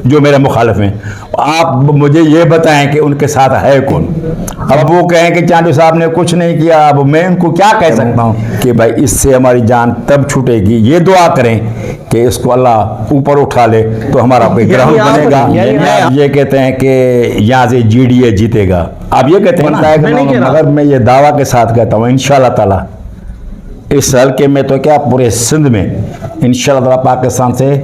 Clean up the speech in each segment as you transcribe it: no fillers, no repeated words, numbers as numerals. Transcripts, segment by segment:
जो मेरे मुखालिफ हैं। आप मुझे ये बताएं कि उनके साथ है कौन। अब वो कहें कि चांदू साहब ने कुछ नहीं किया, अब मैं उनको क्या कह सकता हूँ कि भाई इससे हमारी जान तब छूटेगी। ये दुआ करें कि इसको अल्लाह ऊपर उठा ले तो हमारा कोई ग्राउंड बनेगा। आप ये कहते हैं कि यहाँ से GDA जीतेगा, आप ये कहते हैं ना, मगर मैं ये दावा के साथ कहता हूँ इंशाअल्लाह ताला इस हल्के में तो क्या पूरे सिंध में इंशाअल्लाह ताला पाकिस्तान से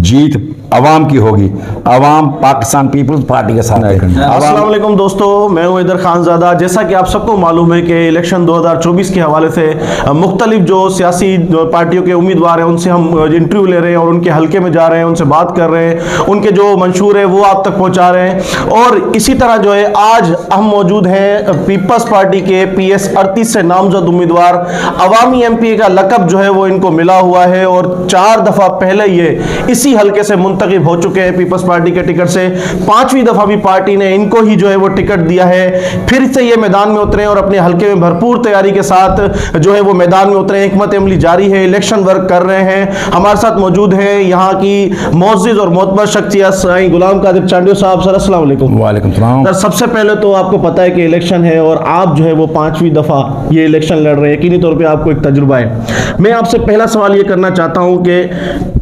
जीत अवाम की होगी। अवाम पाकिस्तान पीपल्स पार्टी के साथ है। अस्सलाम वालेकुम दोस्तों, मैं हूं हैदर खानज़ादा। जैसा कि आप सबको मालूम है कि इलेक्शन 2024 के हवाले से मुख्तलिफ जो सियासी पार्टियों के उम्मीदवार हैं उनसे हम इंटरव्यू ले रहे हैं और उनके हल्के में जा रहे हैं, उनसे बात कर रहे हैं, उनके जो मंशूर है वो आप तक पहुँचा रहे हैं। और इसी तरह जो है आज हम मौजूद हैं पीपल्स पार्टी के PS 38 से नामजद उम्मीदवार, अवामी MP का लकब जो है वो इनको मिला हुआ है और 4 दफ़ा पहले ये इसी हल्के से मुंतखब हो चुके हैं पीपल्स पार्टी के टिकट से। 5वीं दफा भी पार्टी ने इनको ही जो है वो टिकट दिया है। फिर से ये मैदान में उतरे और अपने हल्के में भरपूर तैयारी के साथ जो है वो मैदान में उतरे। हिकमत अमली जारी है, इलेक्शन वर्क कर रहे हैं। हमारे साथ मौजूद है यहाँ की मोअज़्ज़िज़ और मोतबर शख्सियत साईं गुलाम कादिर चांडियो साहब। सर अस्सलाम वालेकुम। वालेकुम सलाम। सर सबसे पहले तो आपको पता है कि इलेक्शन है और आप जो है वो 5वीं दफा ये इलेक्शन लड़ रहे हैं, यकीनी तौर पर आपको एक तजुर्बा है। मैं आपसे पहला सवाल ये करना चाहता हूँ कि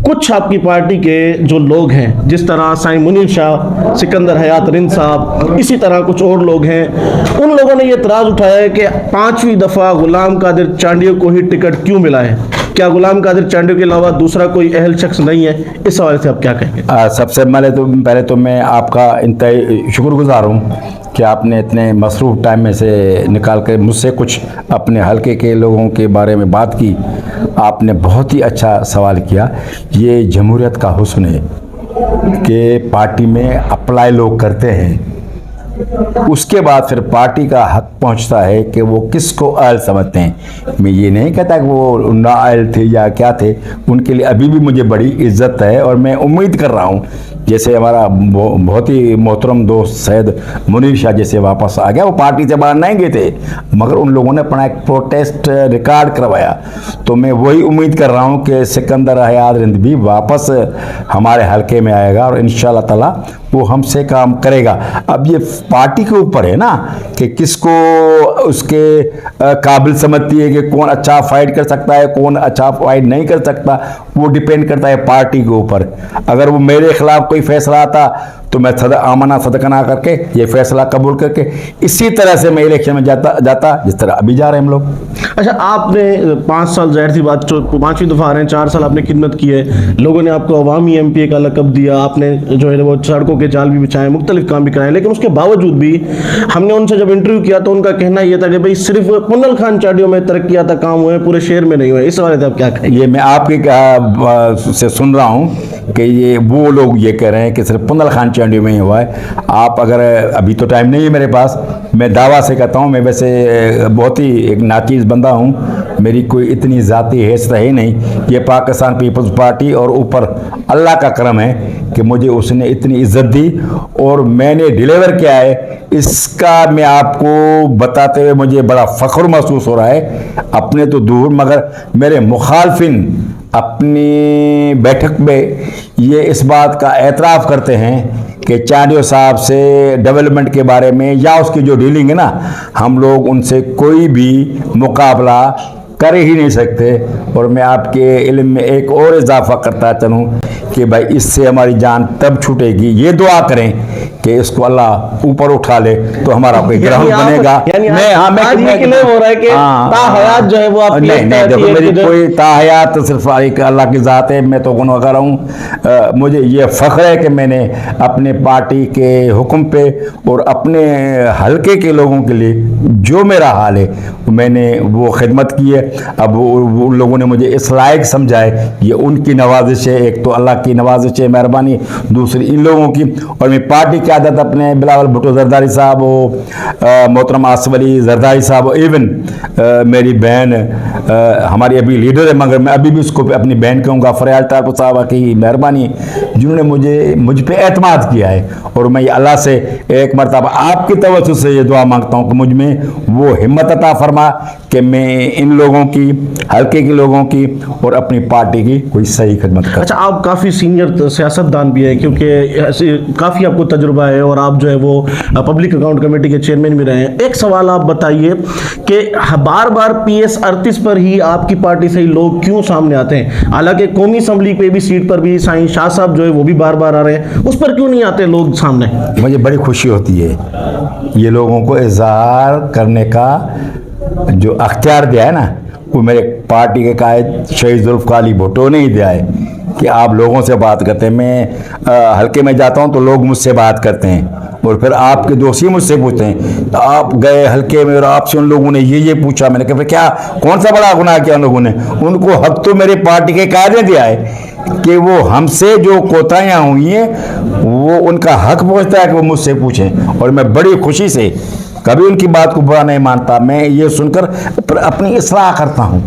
कुछ आपकी पार्टी के जो लोग हैं, जिस तरह साईं मुनीर शाह, सिकंदर हयात रिंद साहब, इसी तरह कुछ और लोग हैं, उन लोगों ने ये इतराज उठाया है कि 5वीं दफा गुलाम कादिर चांडियो को ही टिकट क्यों मिला है। क्या गुलाम कादिर चांडियो के अलावा दूसरा कोई अहल शख्स नहीं है? इस हवाले से आप क्या कहेंगे? सबसे पहले तो मैं आपका इंतहाई शुक्रगुजार हूँ कि आपने इतने मसरूफ़ टाइम में से निकाल कर मुझसे कुछ अपने हल्के के लोगों के बारे में बात की। आपने बहुत ही अच्छा सवाल किया। ये जमहूरियत का हुस्न है कि पार्टी में अप्लाई लोग करते हैं, उसके बाद फिर पार्टी का हक पहुंचता है कि वो किसको अहल समझते हैं। मैं ये नहीं कहता कि वो नाअहल थे या क्या थे, उनके लिए अभी भी मुझे बड़ी इज्जत है और मैं उम्मीद कर रहा हूँ जैसे हमारा बहुत ही मोहतरम दोस्त सैयद मुनीर शाह जैसे वापस आ गया। वो पार्टी से बाहर नहीं गए थे मगर उन लोगों ने अपना एक प्रोटेस्ट रिकॉर्ड करवाया। तो मैं वही उम्मीद कर रहा हूँ कि सिकंदर हयात रिंद भी वापस हमारे हल्के में आएगा और इंशाअल्लाह ताला वो हमसे काम करेगा। अब ये पार्टी के ऊपर है ना कि किसको उसके काबिल समझती है कि कौन अच्छा फाइट कर सकता है, कौन अच्छा फाइट नहीं कर सकता, वो डिपेंड करता है पार्टी के ऊपर। अगर वो मेरे खिलाफ कोई फैसला आता तो मैं आमना सदकना करके ये फैसला कबूल करके इसी तरह से मैं इलेक्शन में जाता जिस तरह अभी जा रहे हैं हम लोग। अच्छा, आपने 5 साल जाहिर सी बात 5वीं दफ़ा आ रहे हैं, 4 साल आपने खिदमत की है, लोगों ने आपको अवामी MP का लकब दिया, आपने जो है वो सड़कों के जाल भी बिछाए, मुख्तलिफ काम भी कराए, लेकिन उसके बावजूद भी हमने उनसे जब इंटरव्यू किया तो उनका कहना यह था कि भाई सिर्फ कुन्नल खान चांडियो में तरक्यात काम हुए, पूरे शहर में नहीं हुए। इस बारे में आप क्या कहेंगे? ये मैं आपके से सुन रहा हूँ कि ये वो लोग ये कह रहे हैं कि सिर्फ कुन्नल खान चांडियो में ही हुआ है। आप अगर अभी तो टाइम नहीं है मेरे पास, मैं दावा से कहता हूँ, मैं वैसे बहुत ही एक नाचीज़ बंदा हूँ, मेरी कोई इतनी ज़ाती हैसियत है ही नहीं। ये पाकिस्तान पीपल्स पार्टी और ऊपर अल्लाह का करम है कि मुझे उसने इतनी इज्जत दी और मैंने डिलीवर किया है। इसका मैं आपको बताते हुए मुझे बड़ा फ़ख्र महसूस हो रहा है, अपने तो दूर मगर मेरे मुखालफिन अपनी बैठक में ये इस बात का एतराफ़ करते हैं कि चांडियो साहब से डेवलपमेंट के बारे में या उसकी जो डीलिंग है ना, हम लोग उनसे कोई भी मुकाबला कर ही नहीं सकते। और मैं आपके इल्म में एक और इजाफा करता चलूँ कि भाई इससे हमारी जान तब छूटेगी। ये दुआ करें कि इसको अल्लाह ऊपर उठा ले तो हमारा कोई ग्राउंड बनेगा। मैं हो रहा है कि ताहयात जो है वो आप नहीं देखो, मेरी कोई ताहयात सिर्फ एक अल्लाह की ज़ात है, मैं तो गुनहगार हूँ। मुझे ये फ़ख्र है कि मैंने अपने पार्टी के हुक्म पे और अपने हल्के के लोगों के लिए जो मेरा हाल है मैंने वो खिदमत की है। अब उन लोगों ने मुझे इस लायक समझा है, ये उनकी नवाजिश है, एक तो अल्लाह की नवाजिश है, मेहरबानी, दूसरी इन लोगों की। और मैं पार्टी की आदत अपने बिलावल भुट्टो जरदारी साहब, मोहतरम आसिफ अली जरदारी साहब, इवन मेरी बहन हमारी अभी लीडर है मगर मैं अभी भी उसको अपनी बहन कहूँगा, फरियाल ठाकुर साहब की मेहरबानी जिन्होंने मुझ पर एतमाद किया है। और मैं अल्लाह से एक मरतबा आपकी तवज्जो से ये दुआ मांगता हूँ कि मुझ में वो हिम्मत अता फरमा कि मैं इन लोगों की, हल्के के लोगों की और अपनी पार्टी की कोई सही खिदमत कर। अच्छा, आप काफ़ी काफ़ी सीनियर सियासतदान भी है, क्योंकि काफ़ी आपको तजुर्बा है और आप जो है वो पब्लिक अकाउंट कमेटी के चेयरमैन भी रहे हैं। एक सवाल आप बताइए कि बार बार PS 38 पर ही आपकी पार्टी से ही लोग क्यों सामने आते हैं? हालांकि कौमी असम्बली पे भी सीट पर भी साईं शाह साहब जो है वो भी बार बार आ रहे हैं, उस पर क्यों नहीं आते लोग सामने? मुझे बड़ी खुशी होती है ये लोगों को इजहार करने का जो अख्तियार दिया है ना, वो मेरे पार्टी के कायद शहीद जुल्फ़िकार अली भुट्टो ने ही दिया है कि आप लोगों से बात करते हैं। मैं हल्के में जाता हूं तो लोग मुझसे बात करते हैं और फिर आपके दोस्त ही मुझसे पूछते हैं आप गए हल्के में और आपसे उन लोगों ने ये पूछा। मैंने कहा फिर क्या कौन सा बड़ा गुनाह किया उन लोगों ने? उनको हक तो मेरे पार्टी के कायद ने दिया है कि वो हमसे जो कोताहियां हुई हैं वो उनका हक पहुंचता है कि वो मुझसे पूछें, और मैं बड़ी खुशी से कभी उनकी बात को बुरा नहीं मानता। मैं ये सुनकर अपनी इस्लाह करता हूँ।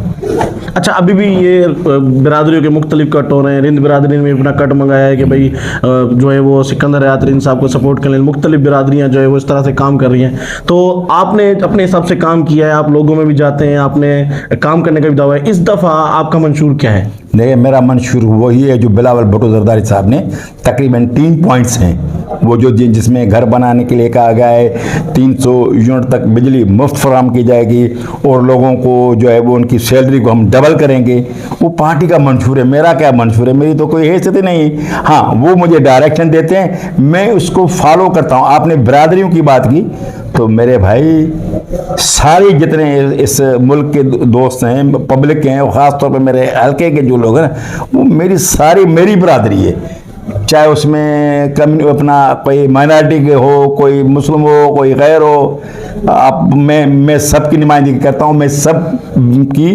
अच्छा, अभी भी ये बिरादरियों के मुख्तलिफ कट हो रहे हैं। रिंद बिरादरी ने अपना कट मंगाया है कि भाई जो है वो सिकंदर हयात रिंद साहब को सपोर्ट करने, मुख्तलिफ बिरादरियाँ जो है वो इस तरह से काम कर रही हैं। तो आपने अपने हिसाब से काम किया है, आप लोगों में भी जाते हैं, आपने काम करने का भी दावा है। इस दफ़ा आपका मंशूर क्या है? देखिए, मेरा मंशूर वही है जो बिलावल भुट्टो जरदारी साहब ने तकरीबन 3 पॉइंट्स हैं। वो जो जिसमें घर बनाने के लिए कहा गया है 300 यूनिट तक बिजली मुफ्त फराहम की जाएगी और लोगों को जो है वो उनकी सैलरी को हम डबल करेंगे, वो पार्टी का मंशूर है। मेरा क्या मंशूर है? मेरी तो कोई हैसियत ही नहीं। हाँ, वो मुझे डायरेक्शन देते हैं, मैं उसको फॉलो करता हूँ। आपने बिरादरियों की बात की तो मेरे भाई सारे जितने इस मुल्क के दोस्त हैं, पब्लिक के हैं, ख़ास तौर पे मेरे हल्के के जो लोग हैं वो मेरी बिरादरी है। चाहे उसमें अपना कोई माइनॉरिटी के हो, कोई मुस्लिम हो, कोई गैर हो, मैं सबकी नुमाइंदगी करता हूँ। मैं सब की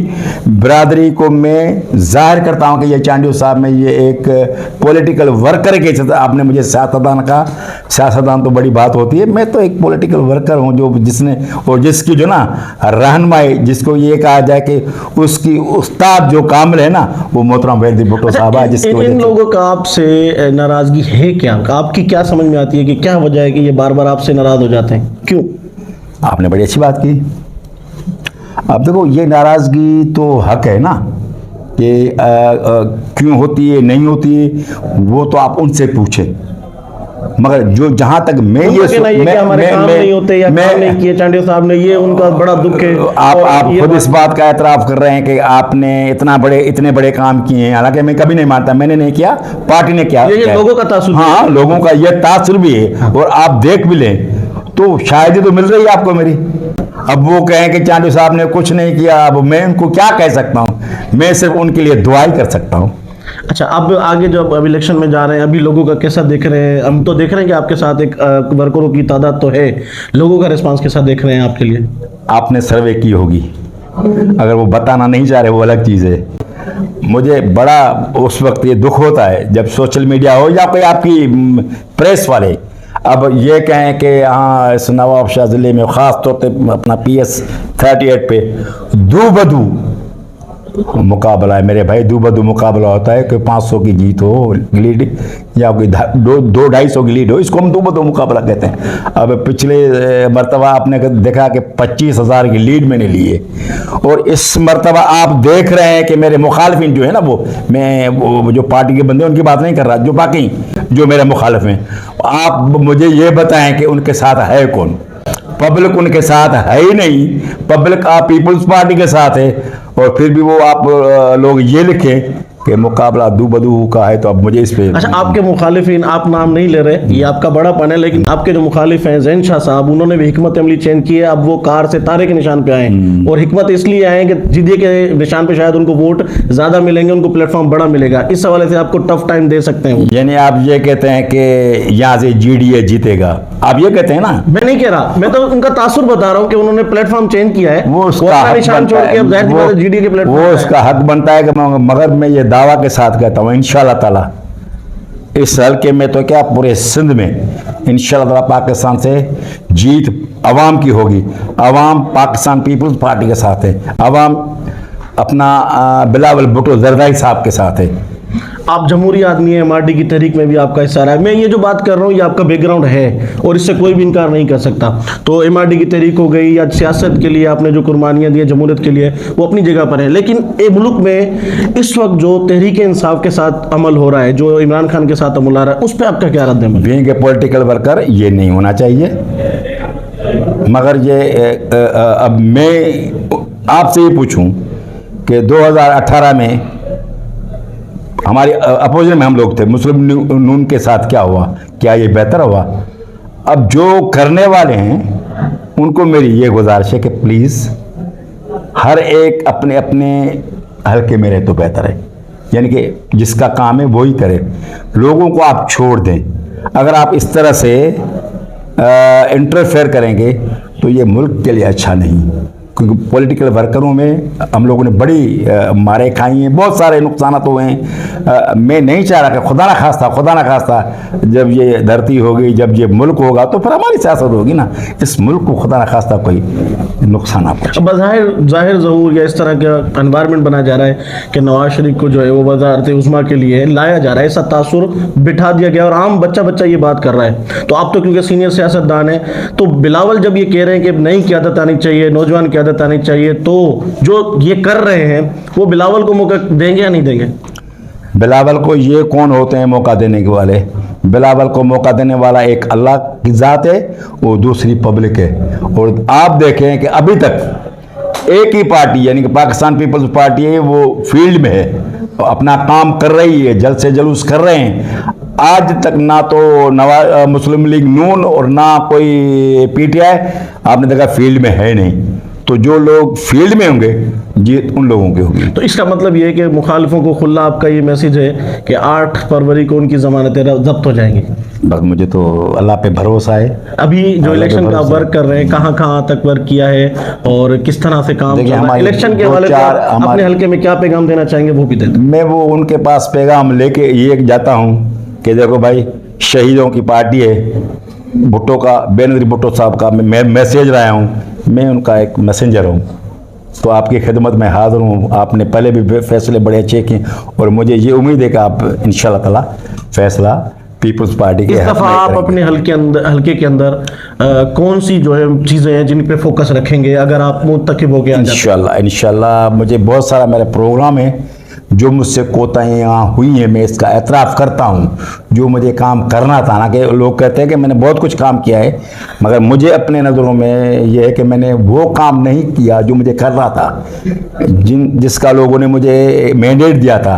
बिरादरी को मैं जाहिर करता हूँ कि ये चांडियो साहब में ये एक पॉलिटिकल वर्कर के साथ आपने मुझे सियासतदान का, सियासतदान तो बड़ी बात होती है, मैं तो एक पॉलिटिकल वर्कर हूँ जो जिसने और जिसकी जो ना रहनुमाई, जिसको ये कहा जाए कि उसकी उस्ताद जो कामिल है ना, वो मोहतरम वैद भुट्टो साहब है। जिसकी इन लोगों का आपसे नाराजगी है क्या? आपकी क्या समझ में आती है कि क्या वजह है कि ये बार बार आपसे नाराज हो जाते हैं? क्यों? आपने बड़ी अच्छी बात की। अब देखो, ये नाराज़गी तो हक है ना कि क्यों होती है, नहीं होती है, वो तो आप उनसे पूछें। मगर जो जहां तक मैं हमारे काम नहीं होते या काम नहीं किए चांडियो साहब ने, ये उनका बड़ा दुख है। आप खुद इस बात का एतराफ़ कर रहे हैं कि आपने इतने बड़े काम किए हैं, हालांकि मैं कभी नहीं मानता, मैंने नहीं किया, पार्टी ने किया। ये लोगों का तासुर। हाँ, लोगों का यह तासुर भी है। और आप देख भी लें तो शायद ही तो मिल रही है आपको मेरी। अब वो कहें कि चांडियो साहब ने कुछ नहीं किया, अब मैं उनको क्या कह सकता हूँ? मैं सिर्फ उनके लिए दुआई कर सकता हूँ। अच्छा, अब आगे जब अब इलेक्शन में जा रहे हैं, अभी लोगों का कैसा देख रहे हैं? हम तो देख रहे हैं कि आपके साथ एक वर्करों की तादाद तो है, लोगों का रिस्पांस कैसा देख रहे हैं आपके लिए? आपने सर्वे की होगी, अगर वो बताना नहीं चाह रहे वो अलग चीज़ है। मुझे बड़ा उस वक्त ये दुख होता है जब सोशल मीडिया हो या कोई आपकी प्रेस वाले अब ये कहें कि हाँ, इस नवाब शाह ज़िले में ख़ास तौर पर अपना PS 38 पे दू बदू मुकाबला है। मेरे भाई, दू बदू मुकाबला होता है कि 500 की जीत हो लीड या कोई 200-250 की लीड हो, इसको हम दू बदू मुकाबला कहते हैं। अब पिछले मरतबा आपने देखा कि 25,000 की लीड मैंने ली है, और इस मरतबा आप देख रहे हैं कि मेरे मुखालिफिन जो है ना, वो जो पार्टी के बंदे उनकी बात नहीं कर रहा, जो बाकी जो मेरे मुखालिफ हैं, आप मुझे ये बताएं कि उनके साथ है कौन? पब्लिक उनके साथ है ही नहीं। पब्लिक आप पीपल्स पार्टी के साथ है, और फिर भी वो आप लोग ये लिखें कि मुकाबला दू बदू का है। तो अब मुझे इस पे अच्छा, आपके मुखालिफिन, आप नाम नहीं ले रहे, ये आपका बड़ापन है, लेकिन आपके जो मुखालिफ हैं ज़ैन शाह साहब, उन्होंने भी हिकमत अमली चेंज की है। अब वो कार से तारे के निशान पे आए, और हिकमत इसलिए आए कि जीडीए के निशान पे शायद उनको वोट ज्यादा मिलेंगे, उनको प्लेटफॉर्म बड़ा मिलेगा। इस हवाले से आपको टफ टाइम दे सकते हैं। यानी आप ये कहते हैं कि यहाँ से जीडीए जीतेगा, आप ये कहते हैं ना? मैं नहीं कह रहा, मैं तो उनका तासुर बता रहा हूँ कि उन्होंने प्लेटफॉर्म चेंज किया है, वो उसका निशान छोड़ के अब जीडीए के प्लेटफॉर्म, वो उसका हक बनता है कि मगर मैं ये दावा के साथ कहता हूँ इंशाअल्लाह ताला इस हल्के में तो क्या पूरे सिंध में इंशाअल्लाह ताला पाकिस्तान से जीत अवाम की होगी। अवाम पाकिस्तान पीपल्स पार्टी के साथ है, अवाम अपना बिलावल भुट्टो जरदारी साहब के साथ है। आप जमहूरी आदमी है, एमआरडी की तहरीक में भी आपका हिस्सा रहा है। मैं ये जो बात कर रहा हूँ ये आपका बैकग्राउंड है और इससे कोई भी इनकार नहीं कर सकता। तो एमआरडी की तहरीक हो गई या सियासत के लिए आपने जो कुर्बानियाँ दी जमहूरियत के लिए, वो अपनी जगह पर है। लेकिन एक मुल्क में इस वक्त जो तहरीक इंसाफ के साथ अमल हो रहा है, जो इमरान खान के साथ अमल आ रहा है, उस पर आपका क्या रद्द अमल? बीइंग ए पॉलिटिकल वर्कर ये नहीं होना चाहिए, मगर ये अब मैं आपसे ये पूछूं कि 2018 में हमारी अपोजिशन में हम लोग थे, मुस्लिम नून के साथ क्या हुआ? क्या ये बेहतर हुआ? अब जो करने वाले हैं उनको मेरी ये गुजारिश है कि प्लीज़ हर एक अपने अपने हल्के में रहे तो बेहतर है, यानी कि जिसका काम है वही करे, लोगों को आप छोड़ दें। अगर आप इस तरह से इंटरफेयर करेंगे तो ये मुल्क के लिए अच्छा नहीं, क्योंकि पॉलिटिकल वर्करों में हम लोगों ने बड़ी मारे खाई हैं, बहुत सारे नुकसान हुए हैं। मैं नहीं चाह रहा कि खुदा ना खास्ता जब ये धरती होगी, जब ये मुल्क होगा तो फिर हमारी सियासत होगी ना, इस मुल्क को खुदा ना खास्ता कोई नुकसान ना पहुंचे। ज़ाहिर ज़हूर या इस तरह का एनवायरनमेंट बनाया जा रहा है कि नवाज शरीफ को जो है वो वज़ारत उज़्मा के लिए लाया जा रहा है, ऐसा तासुर बिठा दिया गया और आम बच्चा ये बात कर रहा है। तो आप तो क्योंकि सीनियर सियासतदान है, तो बिलावल जब ये कह रहे हैं कि नई क़यादत आनी चाहिए, नौजवान क़यादत आनी चाहिए, तो जो ये कर रहे हैं वो बिलावल को मौका देंगे या नहीं देंगे? बिलावल को ये कौन होते हैं मौका देने के वाले? बिलावल को मौका देने वाला एक अल्लाह की ज़ात है, वो दूसरी पब्लिक है। और आप देखें कि अभी तक एक ही पार्टी यानी कि पाकिस्तान पीपल्स पार्टी है, वो फील्ड में है, अपना काम कर रही है, जल्द से जुलूस कर रहे हैं। आज तक ना तो मुस्लिम लीग नून और ना कोई पीटीआई आपने देखा फील्ड में है नहीं। तो जो लोग फील्ड में होंगे जीत उन लोगों की होगी। तो इसका मतलब ये है कि मुखालिफों को खुला आपका ये मैसेज है कि 8 फरवरी को उनकी जमानतें जब्त हो जाएंगी? बस मुझे तो अल्लाह पे भरोसा है। अभी जो इलेक्शन का वर्क कर रहे हैं, कहाँ तक वर्क किया है और किस तरह से काम चल रहा है, इलेक्शन के हवाले से अपने हल्के में क्या पैगाम देना चाहेंगे वो भी दे दें। मैं वो उनके पास पैगाम लेके ये जाता हूँ कि देखो भाई, शहीदों की पार्टी है, भुट्टो का, बेनज़ीर भुट्टो साहब का मैं मैसेज लाया हूँ, मैं उनका एक मैसेंजर हूँ, तो आपकी खिदमत में हाज़िर हूँ। आपने पहले भी फैसले बड़े अच्छे किए और मुझे ये उम्मीद है कि आप इंशाल्लाह ताला फैसला पीपल्स पार्टी के इस दफ़ा आप अपने हल्के के अंदर कौन सी जो है चीज़ें हैं जिन पे फोकस रखेंगे अगर आप मुंतखब हो गया? इंशाल्लाह मुझे बहुत सारा मेरा प्रोग्राम है, जो मुझसे कोताहियाँ हुई हैं मैं इसका एतराफ़ करता हूँ। जो मुझे काम करना था ना, कि लोग कहते हैं कि मैंने बहुत कुछ काम किया है, मगर मुझे अपने नज़रों में ये है कि मैंने वो काम नहीं किया जो मुझे करना था, जिसका लोगों ने मुझे मैंडेट दिया था।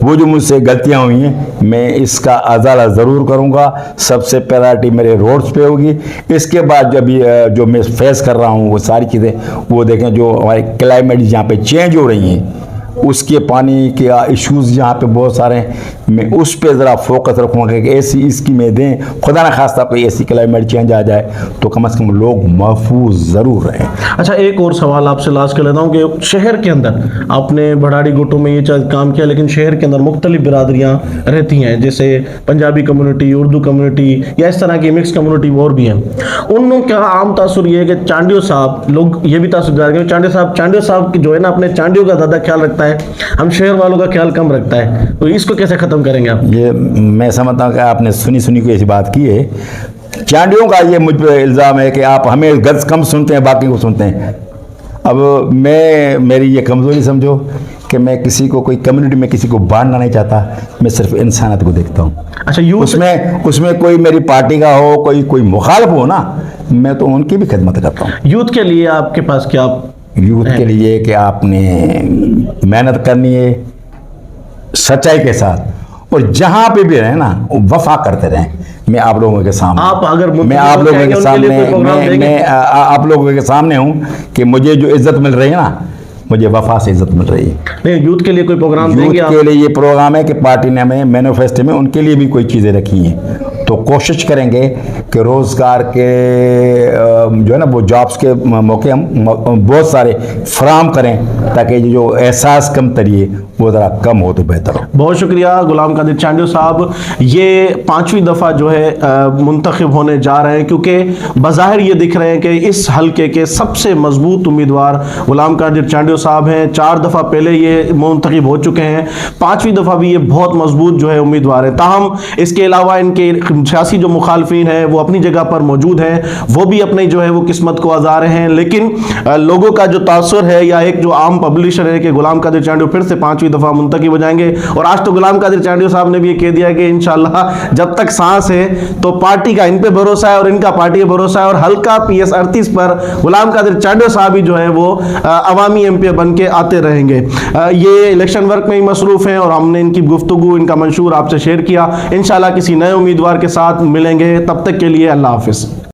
वो जो मुझसे गलतियाँ हुई हैं मैं इसका अज़ाला ज़रूर करूँगा। सबसे प्रायोरिटी मेरे रोड्स पे होगी। इसके बाद जब जो मैं फेस कर रहा हूँ वो सारी चीज़ें, वो देखें जो हमारे क्लाइमेट यहाँ पे चेंज हो रही हैं, उसके पानी के इश्यूज़ यहाँ पे बहुत सारे हैं, मैं उस पे ज़रा फोकस रखूँगा कि ऐसी स्कीमें दें, खुदा ना खास्ता कोई ऐसी क्लाइमेट चेंज आ जाए तो कम से कम लोग महफूज ज़रूर रहें। अच्छा, एक और सवाल आपसे लास्ट कर लेता हूँ कि शहर के अंदर आपने भड़ाड़ी गुटों में ये काम किया, लेकिन शहर के अंदर मुख्तलिफ बिरादरियाँ रहती हैं, जैसे पंजाबी कम्युनिटी, उर्दू कम्युनिटी या इस तरह की मिक्स कम्युनिटी और भी हैं। उन का आम तासुर ये है कि चांडियो साहब, लोग ये भी तासुर जा रहे हैं चांडियो साहब जो है ना अपने चांडियों का ज़्यादा ख्याल रखता है, हम शहर वालों का ख्याल कम रखता है, तो इसको कैसे खत्म करेंगे आप? ये मैं समझता हूँ कि आपने सुनी को ऐसी बात की है। चांडियों का ये मुझ पर इल्ज़ाम है कि आप हमें गज़ कम सुनते हैं, बाकी को सुनते हैं। अब मेरी ये कमज़ोरी समझो कि मैं किसी को, कोई कम्युनिटी में किसी को बांटना नहीं चाहता, मैं सिर्फ इंसानियत को देखता हूँ। अच्छा, उसमें कोई मेरी पार्टी का हो, कोई मुखालिफ हो ना, मैं तो उनकी भी खिदमत करता हूँ। यूथ के लिए आपके पास क्या? यूथ के लिए कि आपने मेहनत करनी है सच्चाई के साथ, और जहाँ पे भी रहें ना वफा करते रहें। मैं आप लोगों के सामने, आप अगर मैं आप लोगों के सामने मैं आप लोगों के सामने हूँ कि मुझे जो इज्जत मिल रही है ना, मुझे वफा से इज्जत मिल रही है। नहीं, यूथ के लिए कोई प्रोग्राम देंगे? यूथ के लिए ये प्रोग्राम है कि पार्टी ने हमें मैनिफेस्टो में उनके लिए भी कोई चीज़ें रखी हैं, तो कोशिश करेंगे कि रोज़गार के जो है ना वो जॉब्स के मौके हम बहुत सारे फराम करें, ताकि ये जो एहसास कम तरिए वो ज़रा कम हो तो बेहतर हो। बहुत शुक्रिया गुलाम कादिर चांडियो साहब। ये 5वीं दफ़ा जो है मुंतखब होने जा रहे हैं, क्योंकि बज़ाहिर ये दिख रहे हैं कि इस हलके के सबसे मजबूत उम्मीदवार गुलाम कादिर चांडियो साहब हैं। 4 दफ़ा पहले ये मुंतखब हो चुके हैं, 5वीं दफ़ा भी ये बहुत मजबूत जो है उम्मीदवार है। ताहम इसके अलावा इनके सियासी जो मुखालफिन हैं वो अपनी जगह पर मौजूद हैं, वो भी अपनी जो है वो किस्मत को आज़ार हैं। लेकिन लोगों का जो तासुर है या एक जो आम पब्लिशर है कि गुलाम कादिर चांडियो फिर से 5वीं दफ़ा मुंतखब हो जाएंगे। और आज तो गुलाम कादिर चांडियो साहब ने भी ये कह दिया कि इंशाल्लाह जब तक सांस है तो पार्टी का इन पे भरोसा है और इनका पार्टी पे भरोसा है, और हल्का PS 38 पर गुलाम कादिर चांडियो साहब ही जो है वो अवामी MP बन के आते रहेंगे। ये इलेक्शन वर्क में ही मसरूफ़ हैं और हमने इनकी गुफ्तगू, इनका मंशूर आपसे शेयर किया। इंशाल्लाह किसी नए उम्मीदवार के साथ मिलेंगे, तब तक के लिए अल्लाह हाफिज़।